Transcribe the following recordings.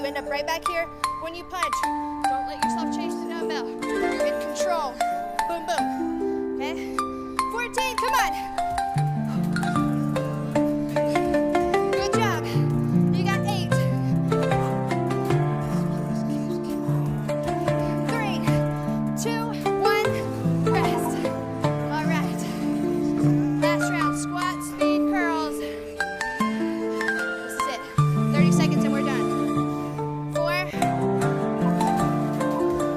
end up right back here. When you punch, don't let yourself chase the dumbbell. You're in control. Boom, boom. Okay? 14, come on. Good job. You got 8. 3, 2, 1, rest. All right. Last round, squat, speed, curls. This is it. 30 seconds and we're done. 4,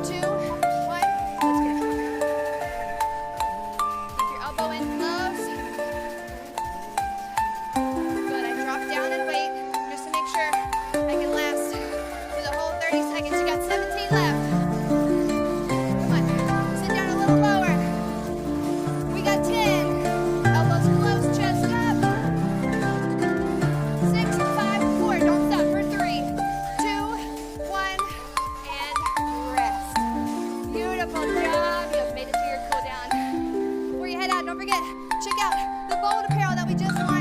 2, 1, let's go. Keep your elbow in close. Good, I drop down and wait just to make sure I can last for the whole 30 seconds. You got 17 left. Come on, sit down a little lower. We got 10. Elbows close, chest up. 6, 5, 4. Don't stop for 3, 2, 1, and rest. Beautiful job. You have made it to your cool down. Before you head out, don't forget, check out the bold apparel that we just launched.